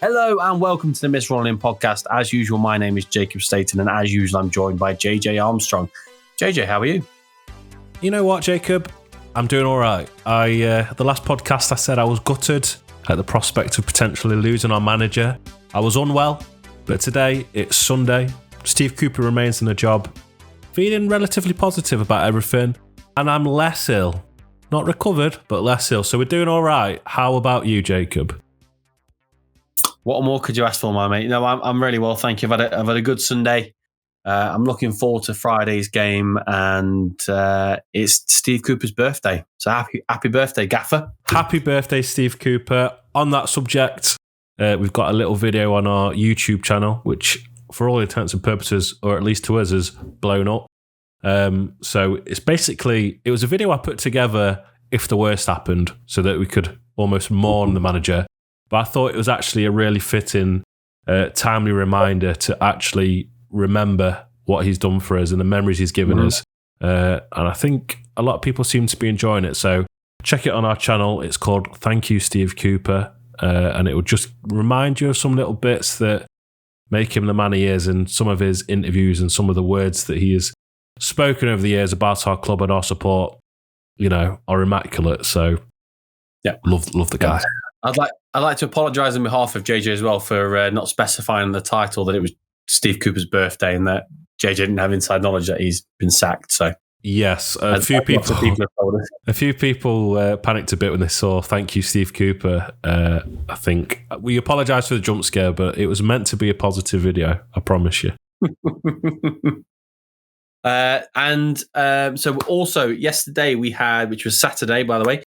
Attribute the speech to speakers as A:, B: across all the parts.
A: Hello and welcome to the Miss Rolling podcast. As usual, my name is Jacob Staten, and as usual, I'm joined by JJ Armstrong. JJ, how are you?
B: You know what, Jacob? I'm doing all right. The last podcast I said I was gutted at the prospect of potentially losing our manager. I was unwell, but today it's Sunday. Steve Cooper remains in the job, feeling relatively positive about everything, and I'm less ill. Not recovered, but less ill. So we're doing all right. How about you, Jacob?
A: What more could you ask for, my mate? No, I'm really well, thank you. I've had a good Sunday. I'm looking forward to Friday's game, and it's Steve Cooper's birthday. So happy birthday, Gaffer!
B: Happy birthday, Steve Cooper. On that subject, we've got a little video on our YouTube channel, which, for all intents and purposes, or at least to us, is blown up. So it was a video I put together if the worst happened, so that we could almost mourn the manager. But I thought it was actually a really fitting, timely reminder to actually remember what he's done for us and the memories he's given us. And I think a lot of people seem to be enjoying it. So check it on our channel. It's called Thank You, Steve Cooper. And it will just remind you of some little bits that make him the man he is, and some of his interviews and some of the words that he has spoken over the years about our club and our support, are immaculate. So
A: yeah,
B: love the guy.
A: I'd like to apologise on behalf of JJ as well for not specifying the title that it was Steve Cooper's birthday, and that JJ didn't have inside knowledge that he's been sacked. So
B: yes, a few people panicked a bit when they saw "Thank you, Steve Cooper." I think we apologise for the jump scare, but it was meant to be a positive video. I promise you.
A: So also yesterday we had, which was Saturday, by the way.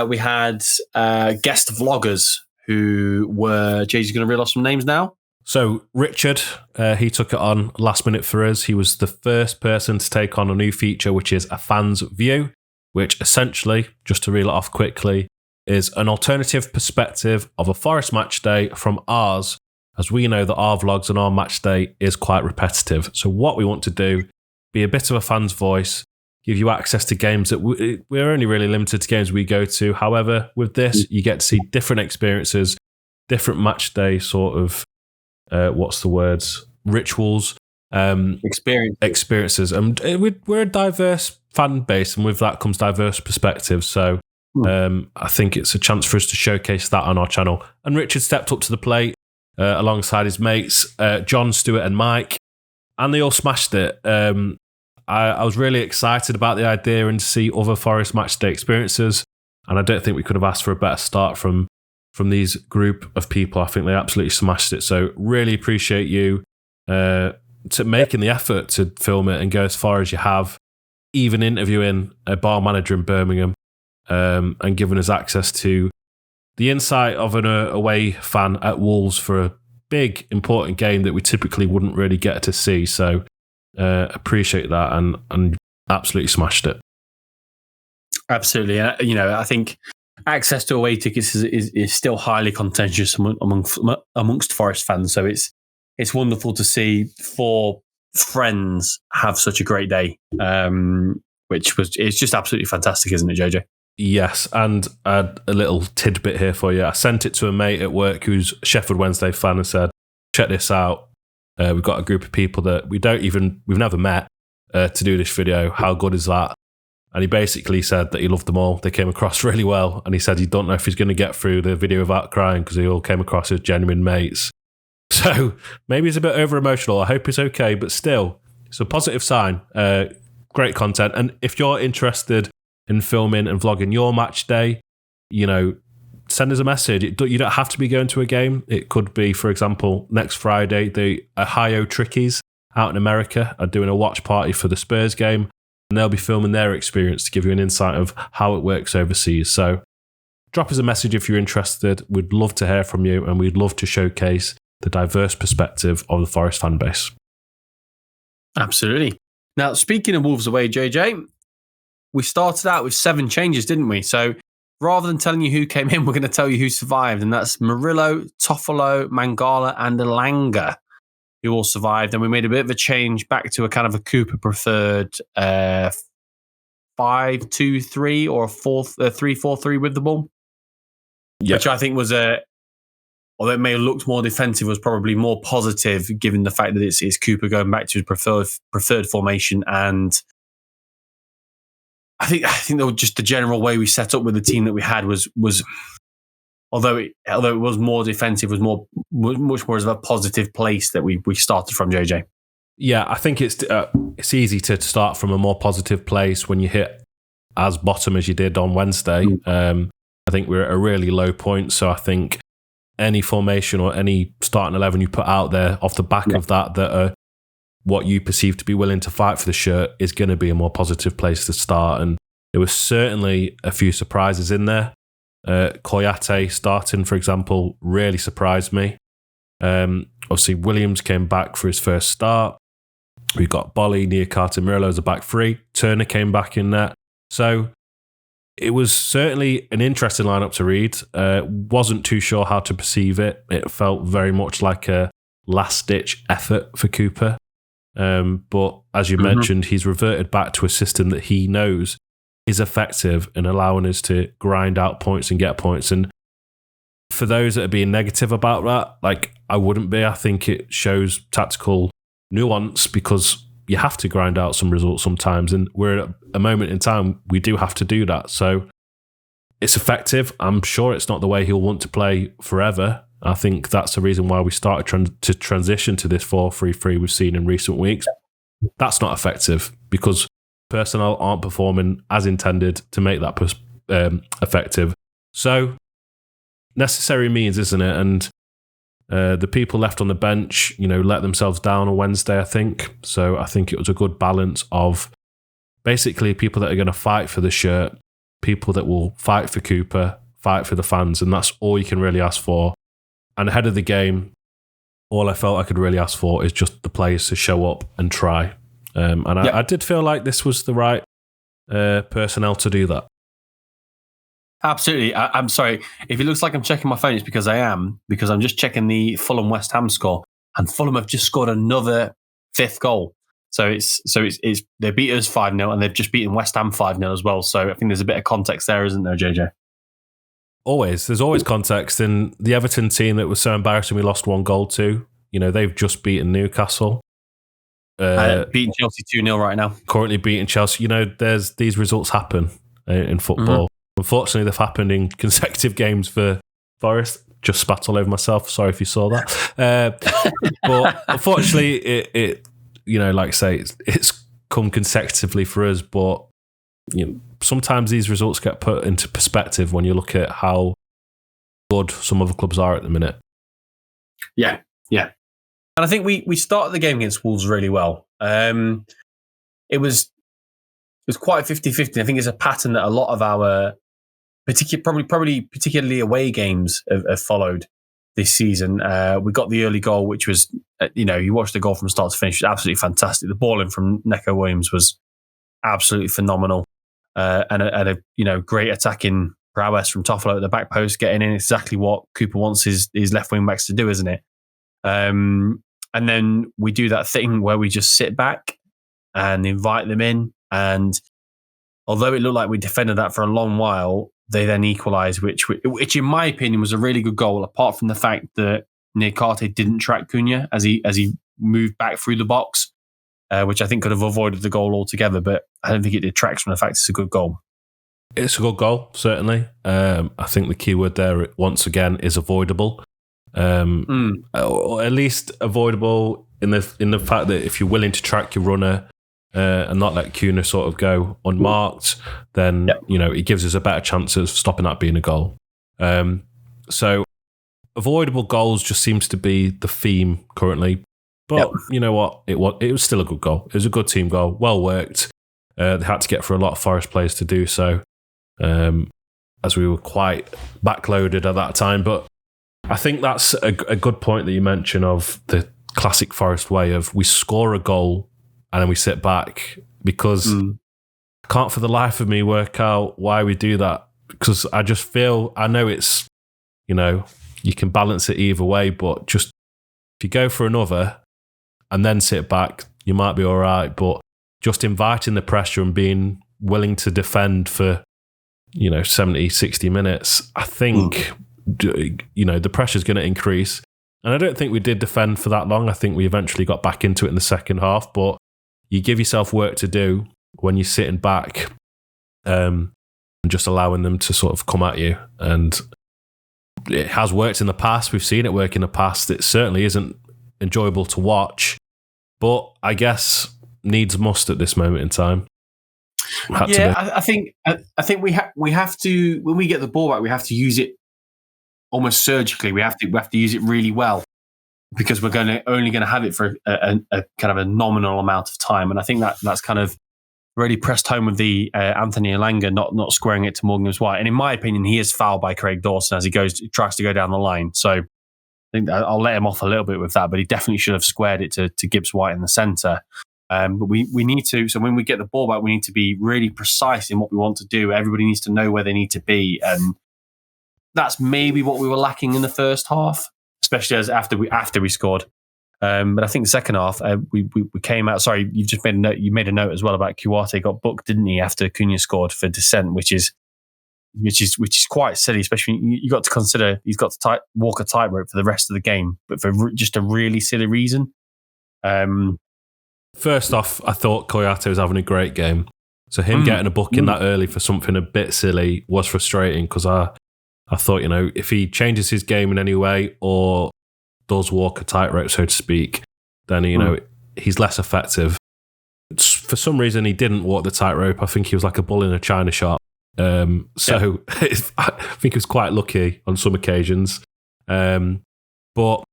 A: We had guest vloggers who were... Jay's going to reel off some names now.
B: So Richard, he took it on last minute for us. He was the first person to take on a new feature, which is a fan's view, which essentially, just to reel it off quickly, is an alternative perspective of a Forest match day from ours, as we know that our vlogs and our match day is quite repetitive. So what we want to do, be a bit of a fan's voice, give you access to games that we're only really limited to games we go to. However, with this, you get to see different experiences, different match day sort of, rituals, experiences. And we're a diverse fan base, and with that comes diverse perspectives. So I think it's a chance for us to showcase that on our channel. And Richard stepped up to the plate alongside his mates, John, Stuart and Mike, and they all smashed it. I was really excited about the idea and to see other Forest matchday experiences, and I don't think we could have asked for a better start from these group of people. I think they absolutely smashed it. So really appreciate you to making the effort to film it and go as far as you have, even interviewing a bar manager in Birmingham, and giving us access to the insight of an away fan at Wolves for a big, important game that we typically wouldn't really get to see. So appreciate that, and absolutely smashed it.
A: Absolutely. I think access to away tickets is still highly contentious amongst Forest fans. So it's wonderful to see four friends have such a great day, it's just absolutely fantastic, isn't it, JJ?
B: Yes, and a little tidbit here for you. I sent it to a mate at work who's a Sheffield Wednesday fan and said, check this out. We've got a group of people that we've never met to do this video. How good is that? And he basically said that he loved them all. They came across really well. And he said he don't know if he's going to get through the video without crying because they all came across as genuine mates. So maybe he's a bit over emotional. I hope it's okay, but still, it's a positive sign. Great content. And if you're interested in filming and vlogging your match day, send us a message. You don't have to be going to a game. It could be, for example, next Friday, the Ohio Trickies out in America are doing a watch party for the Spurs game, and they'll be filming their experience to give you an insight of how it works overseas. So drop us a message if you're interested. We'd love to hear from you, and we'd love to showcase the diverse perspective of the Forest fan base.
A: Absolutely. Now, speaking of Wolves away, JJ, we started out with 7 changes, didn't we? So rather than telling you who came in, we're going to tell you who survived, and that's Murillo, Toffolo, Mangala, and ELANGA, who all survived. And we made a bit of a change back to a kind of a Cooper preferred 5-2-3 or 3-4-3 with the ball, which I think was a although it may have looked more defensive, was probably more positive given the fact that it's Cooper going back to his preferred formation. And I think that just the general way we set up with the team that we had was although it was more defensive, was much more of a positive place that we started from, JJ.
B: Yeah, I think it's easy to start from a more positive place when you hit as bottom as you did on Wednesday. I think we're at a really low point, so I think any formation or any starting 11 you put out there off the back of that are what you perceive to be willing to fight for the shirt is going to be a more positive place to start. And there was certainly a few surprises in there. Koyate starting, for example, really surprised me. Obviously, Williams came back for his first start. We got Bolly, Niakate, Murillo as a back three. Turner came back in there. So it was certainly an interesting lineup to read. Wasn't too sure how to perceive it. It felt very much like a last-ditch effort for Cooper. But as you mentioned, he's reverted back to a system that he knows is effective in allowing us to grind out points and get points. And for those that are being negative about that, like I wouldn't be. I think it shows tactical nuance because you have to grind out some results sometimes. And we're at a moment in time we do have to do that. So it's effective. I'm sure it's not the way he'll want to play forever. I think that's the reason why we started to transition to this 4-3-3 we've seen in recent weeks. That's not effective because personnel aren't performing as intended to make that effective. So necessary means, isn't it? And the people left on the bench, let themselves down on Wednesday, I think. So I think it was a good balance of basically people that are going to fight for the shirt, people that will fight for Cooper, fight for the fans, and that's all you can really ask for. And ahead of the game, all I felt I could really ask for is just the players to show up and try. I did feel like this was the right personnel to do that.
A: Absolutely. I'm sorry. If it looks like I'm checking my phone, it's because I am, because I'm just checking the Fulham West Ham score, and Fulham have just scored another fifth goal. So it's they beat us 5-0 and they've just beaten West Ham 5-0 as well. So I think there's a bit of context there, isn't there, JJ?
B: There's always context. In the Everton team that was so embarrassing we lost 1 goal to, they've just beaten Newcastle.
A: Beating Chelsea 2-0 right now.
B: Currently beating Chelsea. There's these results happen in football. Unfortunately, they've happened in consecutive games for Forest. Just spat all over myself. Sorry if you saw that. But unfortunately, it like I say, it's come consecutively for us. But sometimes these results get put into perspective when you look at how good some other clubs are at the minute.
A: Yeah. And I think we started the game against Wolves really well. It was quite 50-50. I think it's a pattern that a lot of our particularly away games have followed this season. We got the early goal, which was, you watched the goal from start to finish. It was absolutely fantastic. The ball in from Neco Williams was absolutely phenomenal. And a great attacking prowess from Toffolo at the back post, getting in exactly what Cooper wants his left wing backs to do, isn't it? And then we do that thing where we just sit back and invite them in. And although it looked like we defended that for a long while, they then equalised, which in my opinion was a really good goal, apart from the fact that Niakate didn't track Cunha as he moved back through the box, which I think could have avoided the goal altogether. But I don't think it detracts from the fact it's a good goal.
B: It's a good goal, certainly. I think the key word there, once again, is avoidable. Or at least avoidable in the fact that if you're willing to track your runner and not let Cunha sort of go unmarked, then it gives us a better chance of stopping that being a goal. So avoidable goals just seems to be the theme currently. But you know what? It was still a good goal. It was a good team goal, well worked. They had to get for a lot of Forest players to do so, as we were quite backloaded at that time. But I think that's a good point that you mentioned of the classic Forest way of we score a goal and then we sit back, because I can't for the life of me work out why we do that, because I just feel, I know it's, you can balance it either way, but just if you go for another and then sit back, you might be all right. But just inviting the pressure and being willing to defend for, 70, 60 minutes, I think the pressure's going to increase. And I don't think we did defend for that long. I think we eventually got back into it in the second half, but you give yourself work to do when you're sitting back and just allowing them to sort of come at you. And it has worked in the past. We've seen it work in the past. It certainly isn't enjoyable to watch, but I guess needs must at this moment in time.
A: I think we have to, when we get the ball back, we have to use it almost surgically. We have to use it really well, because we're only going to have it for a kind of a nominal amount of time. And I think that's kind of really pressed home with the Anthony ELANGA not squaring it to Morgan Gibbs-White. And in my opinion, he is fouled by Craig Dawson as he tries to go down the line. So I think I'll let him off a little bit with that, but he definitely should have squared it to Gibbs-White in the centre. But we need to, so when we get the ball back, we need to be really precise in what we want to do. Everybody needs to know where they need to be. And that's maybe what we were lacking in the first half, especially after we scored. But I think the second half, we came out. Sorry, you just made a note. You made a note as well about Kouyaté got booked, didn't he, after Cunha scored for dissent, which is quite silly. Especially you got to consider he's got to walk a tightrope for the rest of the game, but for just a really silly reason.
B: First off, I thought Kouyaté was having a great game. So him getting a booking that early for something a bit silly was frustrating, because I thought, if he changes his game in any way or does walk a tightrope, so to speak, then, he's less effective. For some reason, he didn't walk the tightrope. I think he was like a bull in a china shop. I think he was quite lucky on some occasions. But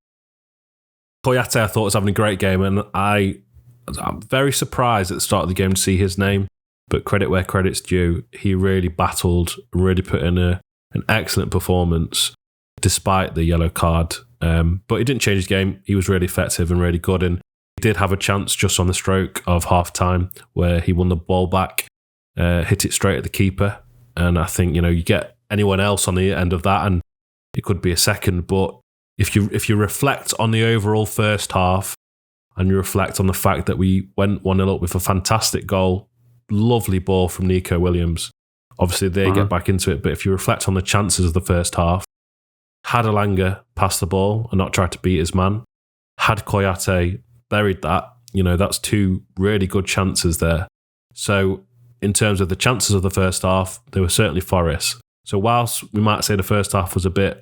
B: Kouyaté, I thought, was having a great game, and I'm very surprised at the start of the game to see his name, but credit where credit's due. He really battled, really put in an excellent performance despite the yellow card. But he didn't change his game. He was really effective and really good, and he did have a chance just on the stroke of half-time where he won the ball back, hit it straight at the keeper. And I think, you get anyone else on the end of that and it could be a second, but if you reflect on the overall first half, and you reflect on the fact that we went 1-0 up with a fantastic goal, lovely ball from Nico Williams. Obviously, they get back into it, but if you reflect on the chances of the first half, had ELANGA passed the ball and not tried to beat his man, had Kouyaté buried that, that's two really good chances there. So in terms of the chances of the first half, they were certainly Forest. So whilst we might say the first half was a bit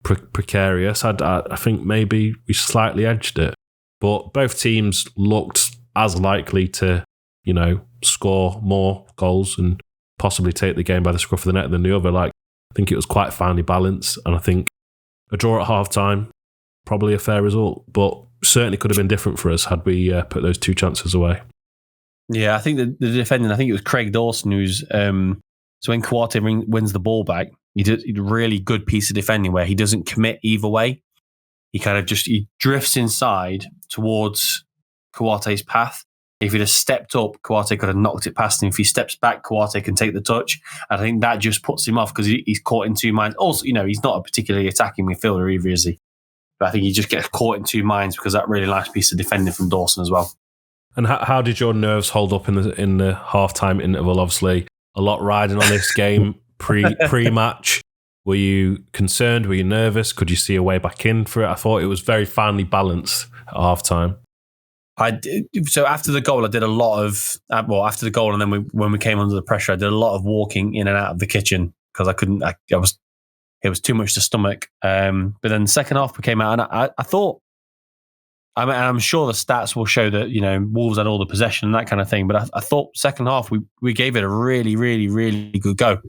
B: precarious, I think maybe we slightly edged it. But both teams looked as likely to, score more goals and possibly take the game by the scruff of the neck than the other. I think it was quite finely balanced, and I think a draw at half-time, probably a fair result, but certainly could have been different for us had we put those two chances away.
A: Yeah, I think the defending, I think it was Craig Dawson who's, so when Kouyaté wins the ball back, he did a really good piece of defending where he doesn't commit either way. He kind of he drifts inside towards Kouyaté's path. If he'd have stepped up, Kouyaté could have knocked it past him. If he steps back, Kouyaté can take the touch. And I think that just puts him off because he's caught in two minds. Also, he's not a particularly attacking midfielder either, is he? But I think he just gets caught in two minds because that really nice piece of defending from Dawson as well.
B: And how did your nerves hold up in the half-time interval? Obviously, a lot riding on this game pre-match. Were you concerned? Were you nervous? Could you see a way back in for it? I thought it was very finely balanced at half-time.
A: So after the goal, I did a lot of... after the goal and then when we came under the pressure, I did a lot of walking in and out of the kitchen because I couldn't... it was too much to stomach. But then the second half we came out and I thought... I'm sure the stats will show that, Wolves had all the possession and that kind of thing. But I thought second half we gave it a really, really, really good go.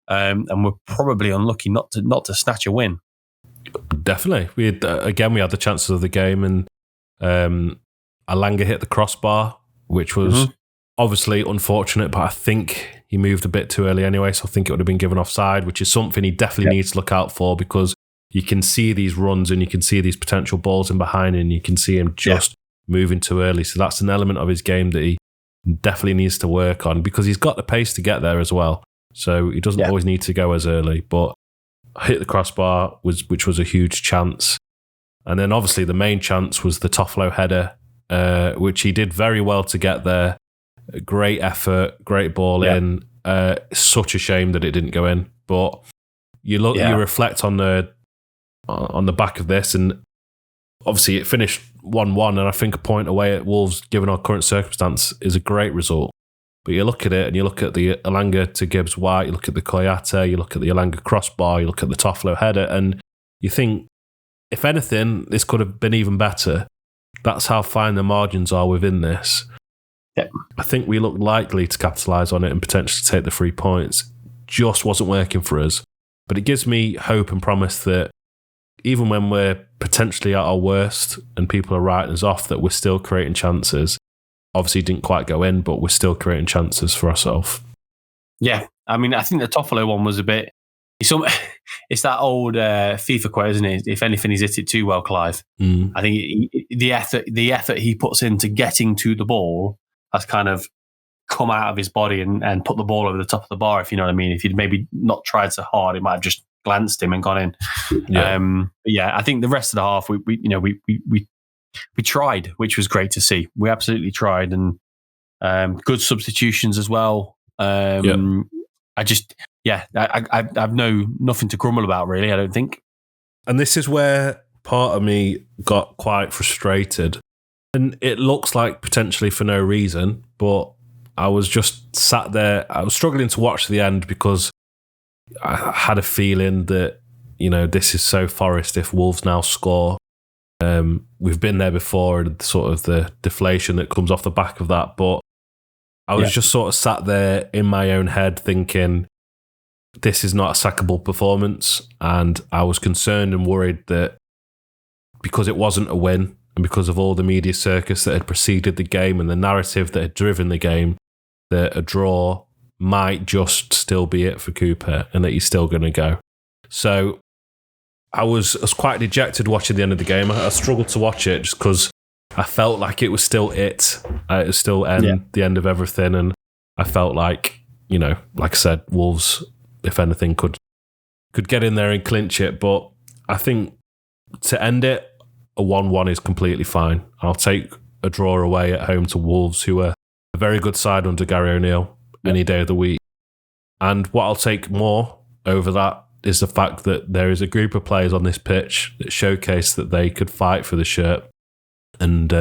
A: And we're probably unlucky not to snatch a win.
B: Definitely. We had the chances of the game, and ELANGA hit the crossbar, which was obviously unfortunate, but I think he moved a bit too early anyway, so I think it would have been given offside, which is something he definitely needs to look out for, because you can see these runs and you can see these potential balls in behind and you can see him just moving too early. So that's an element of his game that he definitely needs to work on, because he's got the pace to get there as well. So he doesn't always need to go as early, but hit the crossbar, which was a huge chance. And then obviously the main chance was the Toffolo header, which he did very well to get there. Great effort, great ball in. Such a shame that it didn't go in. But you reflect on the on the back of this. And obviously it finished 1-1, and I think a point away at Wolves, given our current circumstance, is a great result. But you look at it and you look at the ELANGA to Gibbs White, you look at the Koyate, you look at the ELANGA crossbar, you look at the Toffolo header, and you think, if anything, this could have been even better. That's how fine the margins are within this.
A: Yep.
B: I think we looked likely to capitalise on it and potentially take the 3 points. Just wasn't working for us. But it gives me hope and promise that even when we're potentially at our worst and people are writing us off, that we're still creating chances. Obviously didn't quite go in, but we're still creating chances for ourselves.
A: Yeah, I mean, I think the Toffolo one was a bit... It's that old FIFA quote, isn't it? If anything, he's hit it too well, Clive. I think the effort he puts into getting to the ball has kind of come out of his body and put the ball over the top of the bar, if you know what I mean. If he'd maybe not tried so hard, it might have just glanced him and gone in. Yeah, I think the rest of the half, we tried, which was great to see. We absolutely tried, and good substitutions as well. I've nothing to grumble about, really, I don't think.
B: And this is where part of me got quite frustrated. And it looks like potentially for no reason, but I was just sat there. I was struggling to watch the end because I had a feeling that, this is so Forest if Wolves now score. We've been there before, and sort of the deflation that comes off the back of that. But I was just sort of sat there in my own head thinking, this is not a sackable performance. And I was concerned and worried that because it wasn't a win, and because of all the media circus that had preceded the game and the narrative that had driven the game, that a draw might just still be it for Cooper and that he's still going to go. So I was quite dejected watching the end of the game. I struggled to watch it just because I felt like it was still it. It was still the end of everything. And I felt like, like I said, Wolves, if anything, could get in there and clinch it. But I think to end it, a 1-1 is completely fine. I'll take a draw away at home to Wolves, who are a very good side under Gary O'Neill, any day of the week. And what I'll take more over that is the fact that there is a group of players on this pitch that showcase that they could fight for the shirt and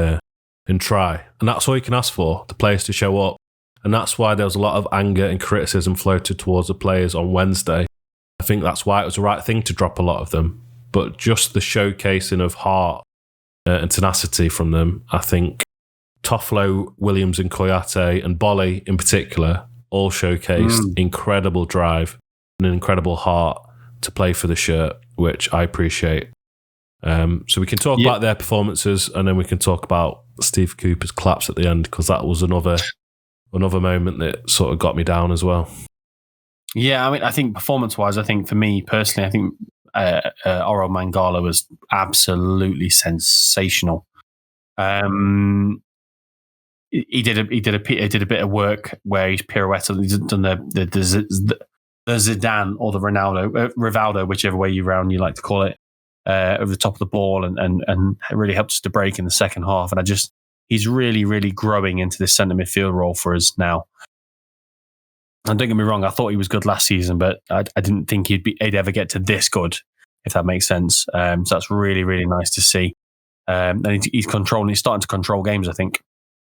B: try. And that's all you can ask for, the players to show up. And that's why there was a lot of anger and criticism floated towards the players on Wednesday. I think that's why it was the right thing to drop a lot of them. But just the showcasing of heart and tenacity from them, I think Toffolo, Williams and Koyate and Bolly in particular all showcased incredible drive and an incredible heart to play for the shirt, which I appreciate. So we can talk about their performances, and then we can talk about Steve Cooper's collapse at the end, because that was another moment that sort of got me down as well.
A: Yeah, I mean, I think performance-wise, I think for me personally, I think Oro Mangala was absolutely sensational. He did a bit of work where he's pirouetted. He's done the Zidane or the Rivaldo, whichever way you like to call it, over the top of the ball, and it really helped us to break in the second half. And he's really, really growing into this centre midfield role for us now. And don't get me wrong, I thought he was good last season, but I didn't think he'd ever get to this good, if that makes sense. So that's really, really nice to see. And he's starting to control games, I think.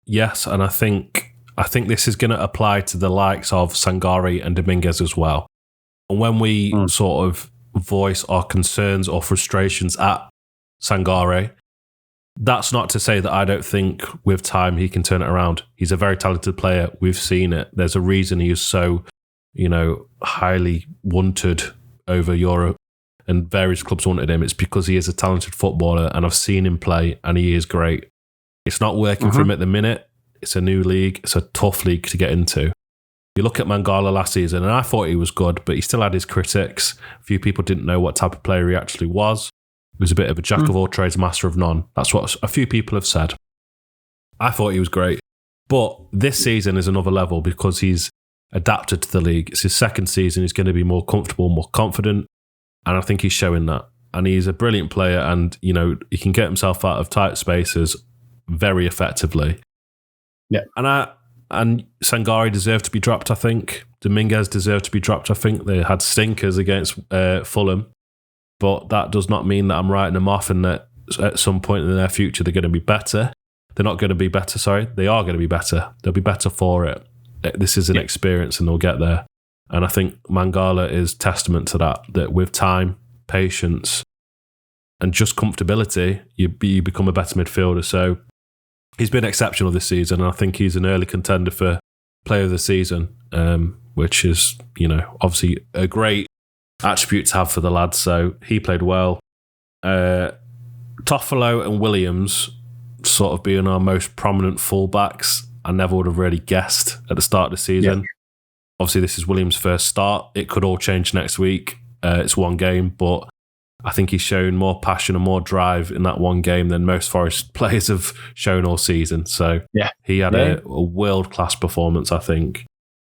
B: Yes, and I think this is going to apply to the likes of Sangare and Dominguez as well. And when we sort of voice our concerns or frustrations at Sangare, that's not to say that I don't think with time he can turn it around. He's a very talented player. We've seen it. There's a reason he is so, highly wanted over Europe, and various clubs wanted him. It's because he is a talented footballer, and I've seen him play, and he is great. It's not working for him at the minute. It's a new league. It's a tough league to get into. You look at Mangala last season, and I thought he was good, but he still had his critics. A few people didn't know what type of player he actually was. He was a bit of a jack of all trades, master of none. That's what a few people have said. I thought he was great. But this season is another level because he's adapted to the league. It's his second season. He's going to be more comfortable, more confident. And I think he's showing that. And he's a brilliant player, and, he can get himself out of tight spaces very effectively.
A: Yeah.
B: And Sangare deserved to be dropped, I think. Dominguez deserved to be dropped, I think. They had stinkers against Fulham. but that does not mean that I'm writing them off and that at some point in their future they're going to be better. They're not going to be better, sorry. They are going to be better. They'll be better for it. This is an experience and they'll get there. And I think Mangala is testament to that with time, patience, and just comfortability, you become a better midfielder. So he's been exceptional this season, and I think he's an early contender for Player of the Season, which is, obviously a great attribute to have for the lads. So he played well. Toffolo and Williams sort of being our most prominent fullbacks, I never would have really guessed at the start of the season. Yeah. Obviously, this is Williams' first start. It could all change next week. It's one game, but I think he's shown more passion and more drive in that one game than most Forest players have shown all season. So he had a world-class performance, I think.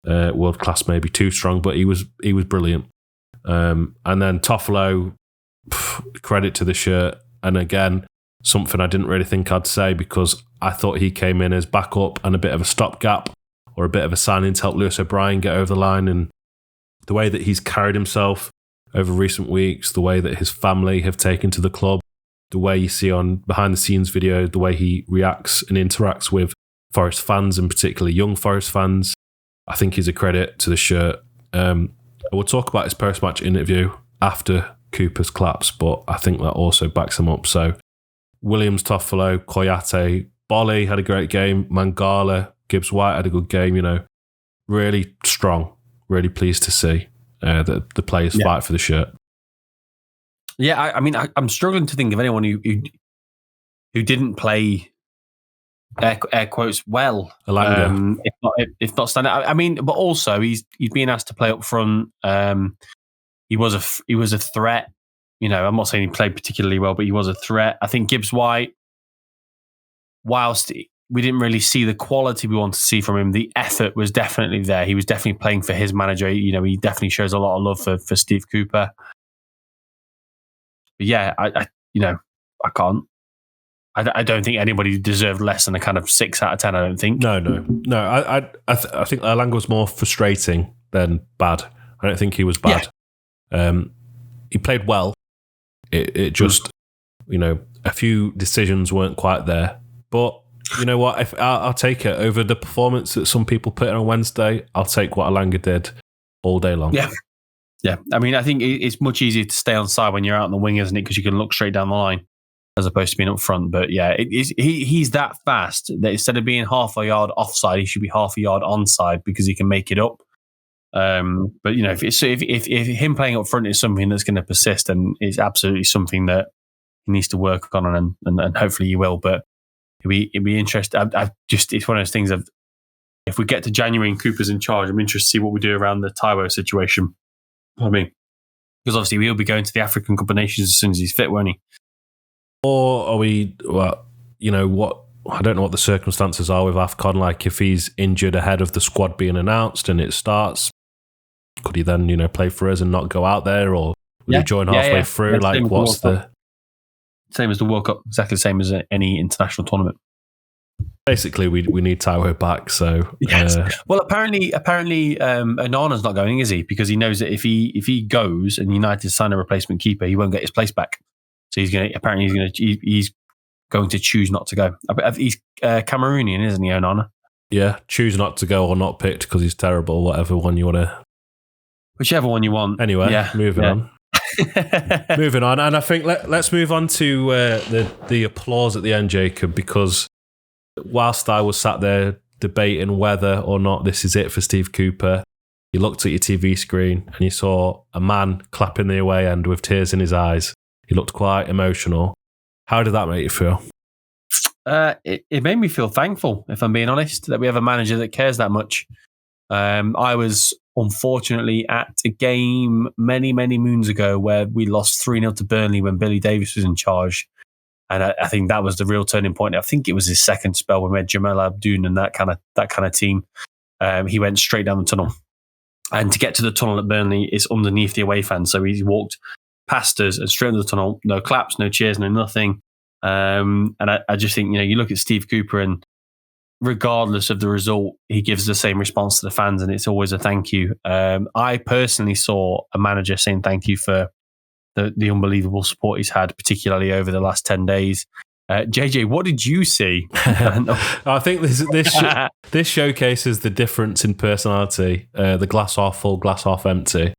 B: World-class maybe too strong, but he was brilliant. And then Toffolo, credit to the shirt. And again, something I didn't really think I'd say because I thought he came in as backup and a bit of a stopgap or a bit of a signing to help Lewis O'Brien get over the line. And the way that he's carried himself over recent weeks, the way that his family have taken to the club, the way you see on behind-the-scenes video, the way he reacts and interacts with Forest fans, and particularly young Forest fans, I think he's a credit to the shirt. I will talk about his post-match interview after Cooper's collapse, but I think that also backs him up. So Williams, Toffolo, Koyate, Bolly had a great game. Mangala, Gibbs-White had a good game, really strong. Really pleased to see that the players fight for the shirt.
A: Yeah, I'm struggling to think of anyone who didn't play air quotes well.
B: ELANGA.
A: If not standing. But also he's being asked to play up front. He was a threat. I'm not saying he played particularly well, but he was a threat. I think Gibbs-White, whilst we didn't really see the quality we wanted to see from him, the effort was definitely there. He was definitely playing for his manager. He definitely shows a lot of love for Steve Cooper. But yeah, I can't. I don't think anybody deserved less than a kind of 6 out of 10. I don't think.
B: No. I think ELANGA was more frustrating than bad. I don't think he was bad. Yeah. He played well. It just, a few decisions weren't quite there. But you know what? If I'll take it over the performance that some people put in on Wednesday, I'll take what ELANGA did all day long.
A: Yeah. I think it's much easier to stay on side when you're out on the wing, isn't it? Because you can look straight down the line as opposed to being up front. But yeah, he's that fast that instead of being half a yard offside, he should be half a yard onside because he can make it up. But if him playing up front is something that's going to persist, and it's absolutely something that he needs to work on, and hopefully he will. But it'd be interesting. It's one of those things of, if we get to January and Cooper's in charge, I'm interested to see what we do around the Taiwo situation. Because obviously we'll be going to the African Cup of Nations as soon as he's fit, won't he?
B: Or are we? Well, what? I don't know what the circumstances are with AFCON. Like, if he's injured ahead of the squad being announced and it starts, could he then play for us and not go out there, or will he join halfway through?
A: That's
B: like, what's the
A: same as the World Cup? Exactly the same as any international tournament.
B: Basically, we need Taiwo back. So
A: yes. Well, apparently, Onana's not going, is he? Because he knows that if he goes and United sign a replacement keeper, he won't get his place back. So he's going to choose not to go. He's Cameroonian, isn't he, Onana?
B: Yeah, choose not to go or not picked because he's terrible. Whatever one you want to.
A: Whichever one you want.
B: Anyway, moving on. Moving on, and I think let's move on to the applause at the end, Jacob, because whilst I was sat there debating whether or not this is it for Steve Cooper, you looked at your TV screen and you saw a man clapping the away end with tears in his eyes. He looked quite emotional. How did that make you feel?
A: It made me feel thankful, if I'm being honest, that we have a manager that cares that much. I was unfortunately at a game many, many moons ago where we lost 3-0 to Burnley when Billy Davies was in charge. And I think that was the real turning point. I think it was his second spell when we had Jamal Abdoun and that kind of team. He went straight down the tunnel. And to get to the tunnel at Burnley, it's underneath the away fans. So he walked past us and straight into the tunnel. No claps, no cheers, no nothing. And I just think, you look at Steve Cooper, and regardless of the result, he gives the same response to the fans, and it's always a thank you. I personally saw a manager saying thank you for the unbelievable support he's had, particularly over the last 10 days. JJ, what did you see?
B: I think this showcases the difference in personality. The glass half full, glass half empty.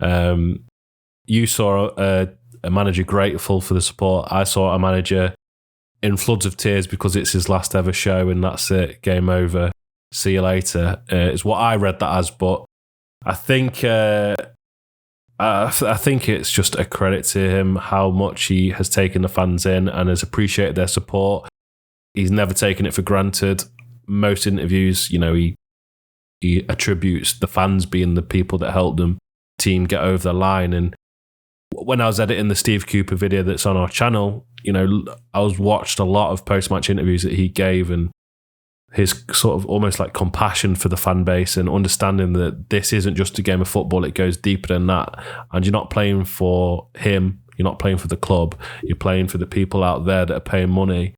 B: You saw a manager grateful for the support. I saw a manager in floods of tears because it's his last ever show and that's it, game over. See you later. Is what I read that as, but I think I think it's just a credit to him how much he has taken the fans in and has appreciated their support. He's never taken it for granted. Most interviews, he attributes the fans being the people that helped them team get over the line. And when I was editing the Steve Cooper video that's on our channel, I was watched a lot of post-match interviews that he gave, and his sort of almost like compassion for the fan base and understanding that this isn't just a game of football, it goes deeper than that. And you're not playing for him, you're not playing for the club, you're playing for the people out there that are paying money,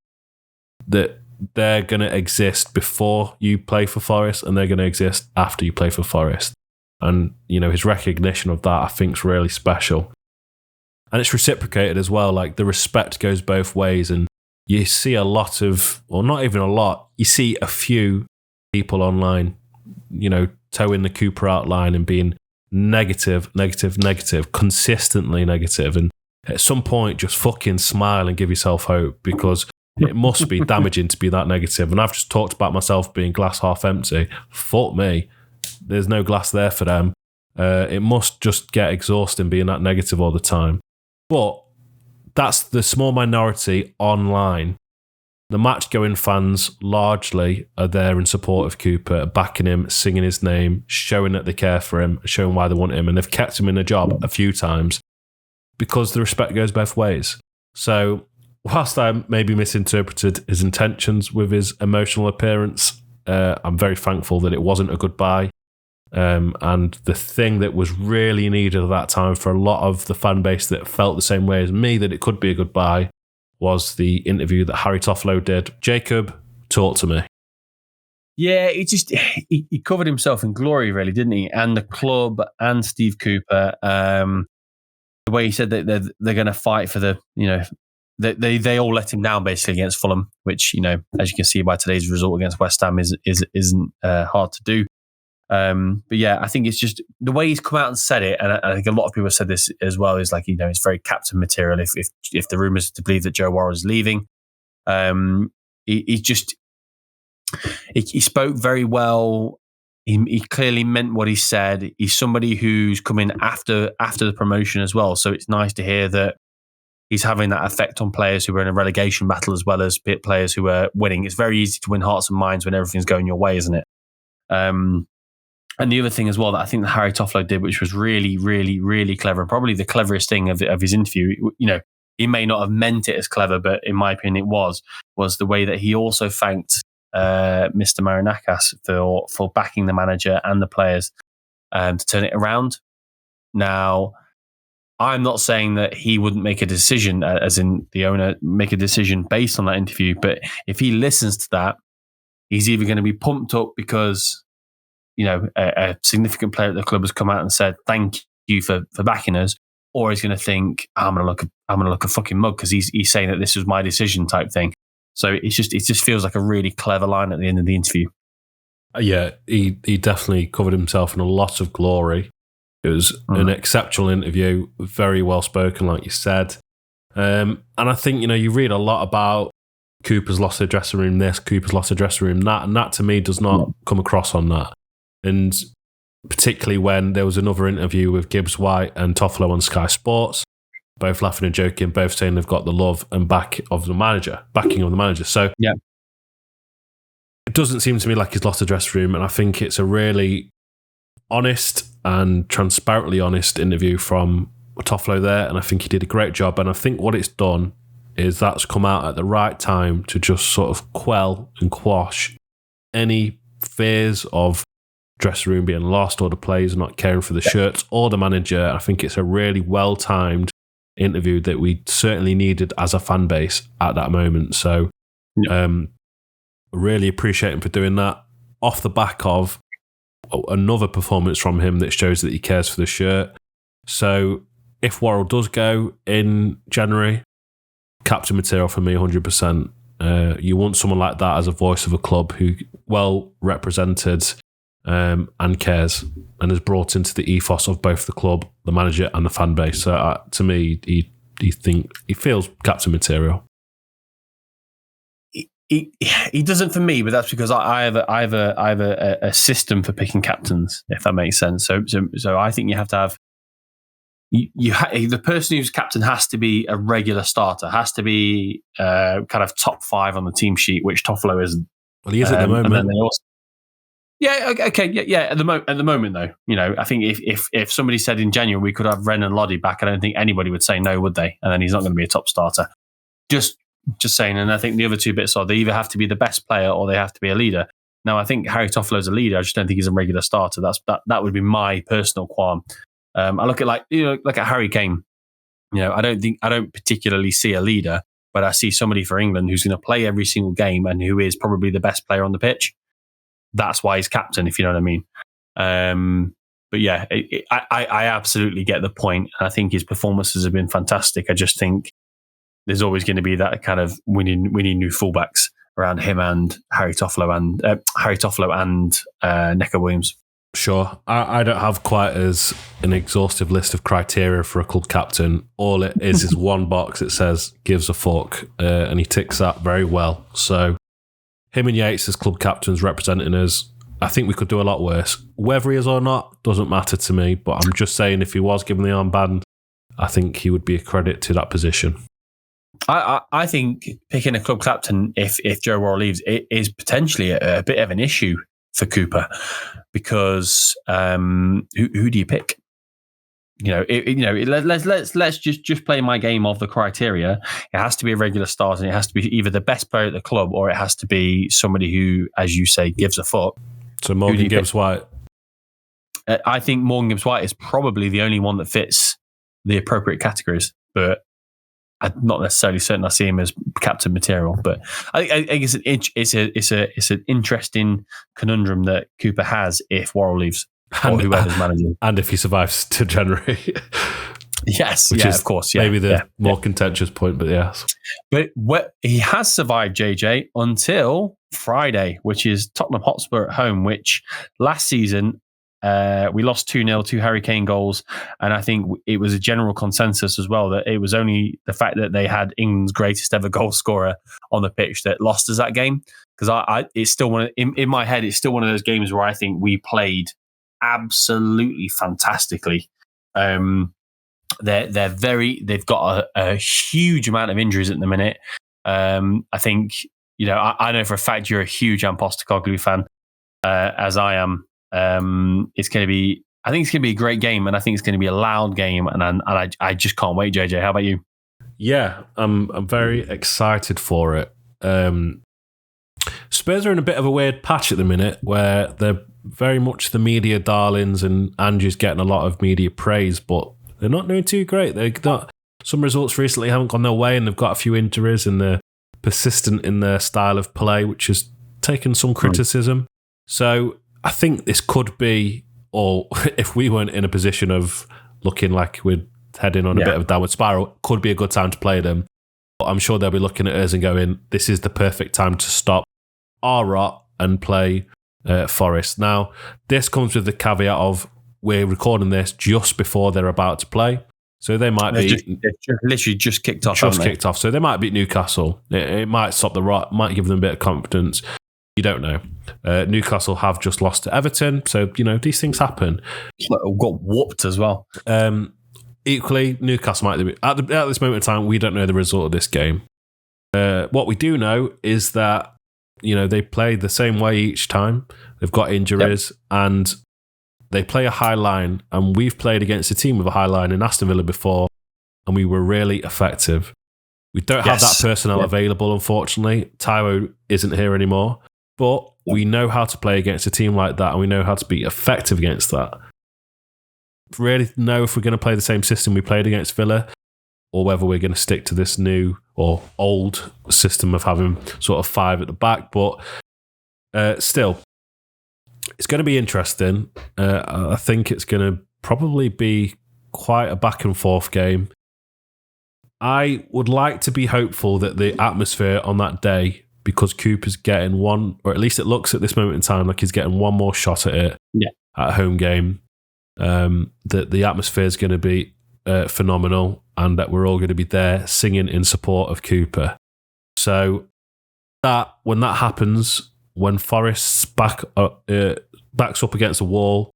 B: that they're going to exist before you play for Forest and they're going to exist after you play for Forest. And, his recognition of that, I think, is really special. And it's reciprocated as well. Like, the respect goes both ways. And you see a lot of, or not even a lot, you see a few people online, towing the Cooper outline and being negative, consistently negative. And at some point, just fucking smile and give yourself hope, because it must be damaging to be that negative. And I've just talked about myself being glass half empty. Fuck me. There's no glass there for them. It must just get exhausting being that negative all the time. But that's the small minority online. The match-going fans largely are there in support of Cooper, backing him, singing his name, showing that they care for him, showing why they want him, and they've kept him in a job a few times because the respect goes both ways. So whilst I maybe misinterpreted his intentions with his emotional appearance, I'm very thankful that it wasn't a goodbye. And the thing that was really needed at that time for a lot of the fan base that felt the same way as me, that it could be a goodbye, was the interview that Harry Toffolo did. Jacob, talk to me.
A: Yeah, he covered himself in glory, really, didn't he? And the club and Steve Cooper. The way he said that they're going to fight for the, they all let him down basically against Fulham, which, as you can see by today's result against West Ham isn't hard to do. But yeah, I think it's just the way he's come out and said it, and I think a lot of people have said this as well, is like, it's very captain material if the rumours to believe that Joe Worrall is leaving. He spoke very well. He clearly meant what he said. He's somebody who's coming after the promotion as well, so it's nice to hear that he's having that effect on players who are in a relegation battle as well as players who are winning. It's very easy to win hearts and minds when everything's going your way, isn't it? And the other thing as well that I think that Harry Toffolo did, which was really, really, really clever, and probably the cleverest thing of his interview, he may not have meant it as clever, but in my opinion it was the way that he also thanked Mr. Marinakis for backing the manager and the players to turn it around. Now, I'm not saying that he wouldn't make a decision, as in the owner, make a decision based on that interview, but if he listens to that, he's either going to be pumped up because a significant player at the club has come out and said thank you for backing us, or he's going to think I'm going to look a fucking mug because he's saying that this was my decision type thing. So it just feels like a really clever line at the end of the interview.
B: Yeah, he definitely covered himself in a lot of glory. It was an exceptional interview, very well spoken, like you said. And I think you read a lot about Cooper's lost the dressing room this, Cooper's lost the dressing room that, and that to me does not come across on that. And particularly when there was another interview with Gibbs White and Toffolo on Sky Sports, both laughing and joking, both saying they've got the love and backing of the manager. So yeah, it doesn't seem to me like he's lost the dressing room, and I think it's a really honest and transparently honest interview from Toffolo there, and I think he did a great job. And I think what it's done is that's come out at the right time to just sort of quell and quash any fears of dressing room being lost or the players not caring for the shirts or the manager. I think it's a really well-timed interview that we certainly needed as a fan base at that moment. So really appreciate him for doing that off the back of another performance from him that shows that he cares for the shirt. So if Worrell does go in January, captain material for me, 100%. You want someone like that as a voice of a club who well represented and cares and is brought into the ethos of both the club, the manager, and the fan base. So to me, he feels captain material.
A: He doesn't for me, but that's because I have a system for picking captains, if that makes sense. So I think you have to have the person who's captain has to be a regular starter, has to be kind of top 5 on the team sheet, which Toffolo isn't.
B: Well, he is at the moment.
A: And then they also, At the moment, though, I think if somebody said in January we could have Ren and Loddy back, I don't think anybody would say no, would they? And then he's not going to be a top starter. Just saying. And I think the other two bits are they either have to be the best player or they have to be a leader. Now, I think Harry Toffolo's a leader. I just don't think he's a regular starter. That would be my personal qualm. I look at Harry Kane. I don't particularly see a leader, but I see somebody for England who's going to play every single game and who is probably the best player on the pitch. That's why he's captain, if you know what I mean. But yeah, I absolutely get the point. I think his performances have been fantastic. I just think there's always going to be that kind of we need new fullbacks around him and Harry Toffolo and Neco Williams.
B: Sure. I don't have quite as an exhaustive list of criteria for a club captain. All it is one box. It says gives a fuck, and he ticks that very well. So him and Yates as club captains representing us, I think we could do a lot worse. Whether he is or not doesn't matter to me, but I'm just saying if he was given the armband, I think he would be a credit to that position.
A: I think picking a club captain if Joe Worrell leaves it is potentially a bit of an issue for Cooper because who do you pick? Let's just play my game of the criteria. It has to be a regular starter, and it has to be either the best player at the club or it has to be somebody who, as you say, gives a fuck.
B: So Morgan Gibbs-White.
A: I think Morgan Gibbs-White is probably the only one that fits the appropriate categories, but I'm not necessarily certain I see him as captain material. But I think it's an interesting conundrum that Cooper has if Worrell leaves. Or whoever's managing.
B: And if he survives to January.
A: Yes,
B: which is
A: of course.
B: Maybe the more contentious point, but yes.
A: But he has survived, JJ, until Friday, which is Tottenham Hotspur at home, which last season we lost 2-0, 2 Harry Kane goals. And I think it was a general consensus as well that it was only the fact that they had England's greatest ever goal scorer on the pitch that lost us that game. Because it's still in my head, it's still one of those games where I think we played absolutely fantastically. They've got a huge amount of injuries at the minute. I think I know for a fact you're a huge Postecoglou fan, as I am. It's going to be a great game, and I think it's going to be a loud game, and I just can't wait. JJ, how about you?
B: Yeah, I'm very excited for it. Spurs are in a bit of a weird patch at the minute where they're very much the media darlings and Andrew's getting a lot of media praise, but they're not doing too great. Some results recently haven't gone their way and they've got a few injuries and they're persistent in their style of play, which has taken some criticism. So I think this could be, or if we weren't in a position of looking like we're heading on a bit of a downward spiral, could be a good time to play them. But I'm sure they'll be looking at us and going, this is the perfect time to stop our rot and play Forest. Now, this comes with the caveat of we're recording this just before they're about to play. So they might be...
A: They've literally just kicked off.
B: So they might beat Newcastle. It might stop the rot, might give them a bit of confidence. You don't know. Newcastle have just lost to Everton. So, these things happen.
A: Got whooped as well.
B: Equally, Newcastle might be... At this moment in time, we don't know the result of this game. What we do know is that they play the same way each time. They've got injuries and they play a high line. And we've played against a team with a high line in Aston Villa before, and we were really effective. We don't have that personnel available, unfortunately. Taiwo isn't here anymore, but we know how to play against a team like that, and we know how to be effective against that. Really know if we're going to play the same system we played against Villa, or whether we're going to stick to this new or old system of having sort of 5 at the back. But still, it's going to be interesting. I think it's going to probably be quite a back and forth game. I would like to be hopeful that the atmosphere on that day, because Cooper's getting one, or at least it looks at this moment in time like he's getting one more shot at it at a home game, that the atmosphere is going to be phenomenal and that we're all going to be there singing in support of Cooper. So that when that happens, when Forest's backs up against the wall,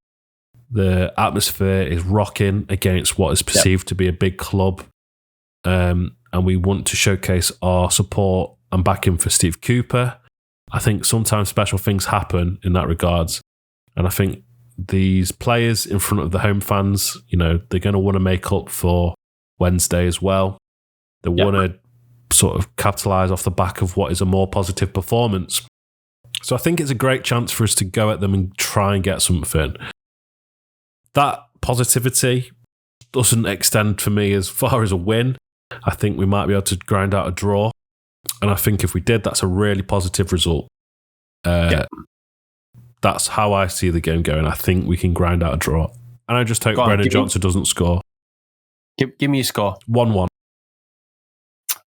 B: the atmosphere is rocking against what is perceived to be a big club. And we want to showcase our support and backing for Steve Cooper. I think sometimes special things happen in that regards. And I think these players in front of the home fans, they're going to want to make up for Wednesday as well. They want to sort of capitalise off the back of what is a more positive performance. So I think it's a great chance for us to go at them and try and get something. That positivity doesn't extend for me as far as a win. I think we might be able to grind out a draw. And I think if we did, that's a really positive result. That's how I see the game going. I think we can grind out a draw. And I just hope Brennan Johnson doesn't score.
A: Give me a score.
B: 1-1.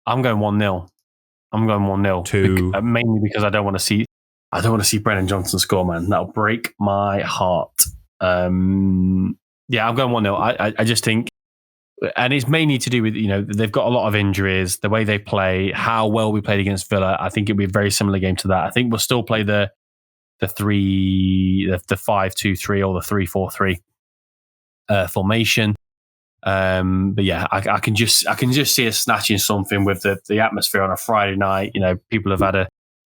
A: I'm going 1-0. I'm going 1-0. Mainly because I don't want to see Brennan Johnson score, man. That'll break my heart. I'm going 1-0. I just think, and it's mainly to do with, they've got a lot of injuries, the way they play, how well we played against Villa. I think it'll be a very similar game to that. I think we'll still play the 5-2-3 or the 3-4-3 formation. But yeah, I can just see us snatching something with the atmosphere on a Friday night. People have had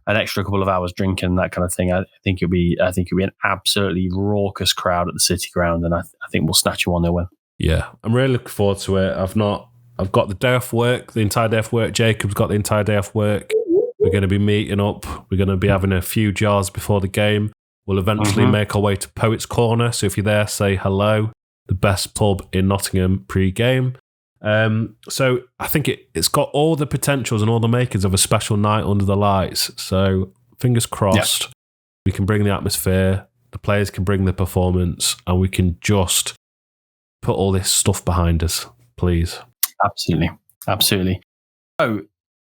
A: an extra couple of hours drinking and that kind of thing. I think it'll be an absolutely raucous crowd at the City Ground, and I think we'll snatch a 1-0 win. Yeah,
B: I'm really looking forward to it. I've got the day off work, the entire day off work. Jacob's got the entire day off work. We're going to be meeting up. We're going to be having a few jars before the game. We'll eventually make our way to Poets Corner. So if you're there, say hello. The best pub in Nottingham pre-game. So I think it's got all the potentials and all the makings of a special night under the lights. So fingers crossed, we can bring the atmosphere, the players can bring the performance, and we can just put all this stuff behind us, please.
A: Absolutely. So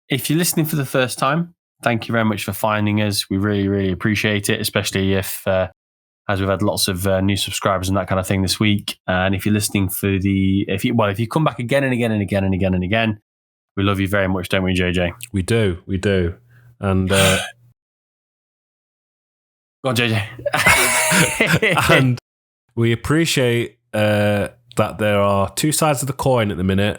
A: if you're listening for the first time, thank you very much for finding us. We really, really appreciate it, especially if... as we've had lots of new subscribers and that kind of thing this week. And if you're listening if you come back again and again and again and again and again, we love you very much, don't we, JJ?
B: We do. And go
A: on, JJ.
B: And we appreciate that there are two sides of the coin at the minute.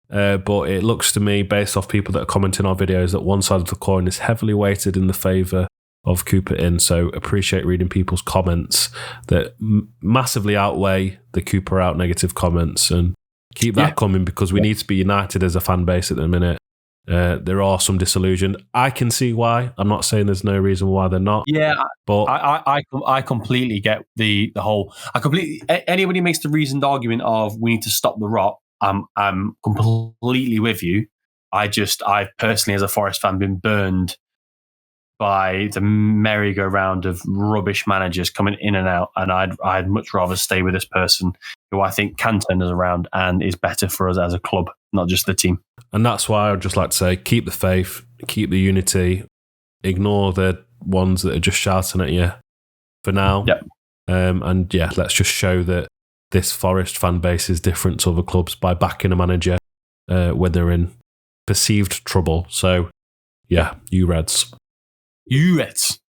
B: But it looks to me, based off people that are commenting on our videos, that one side of the coin is heavily weighted in the favour of Cooper in. So appreciate reading people's comments that massively outweigh the Cooper out negative comments, and keep that coming, because we need to be united as a fan base at the minute. There are some disillusion. I can see why. I'm not saying there's no reason why they're not.
A: Yeah,
B: but
A: I completely get the whole. Anybody makes the reasoned argument of we need to stop the rot. I'm completely with you. I've personally, as a Forest fan, been burned by the merry-go-round of rubbish managers coming in and out, and I'd much rather stay with this person who I think can turn us around and is better for us as a club, not just the team.
B: And that's why I'd just like to say, keep the faith, keep the unity, ignore the ones that are just shouting at you for now.
A: Yep.
B: Let's just show that this Forest fan base is different to other clubs by backing a manager when they're in perceived trouble. So, yeah, you Reds.
A: You Reds.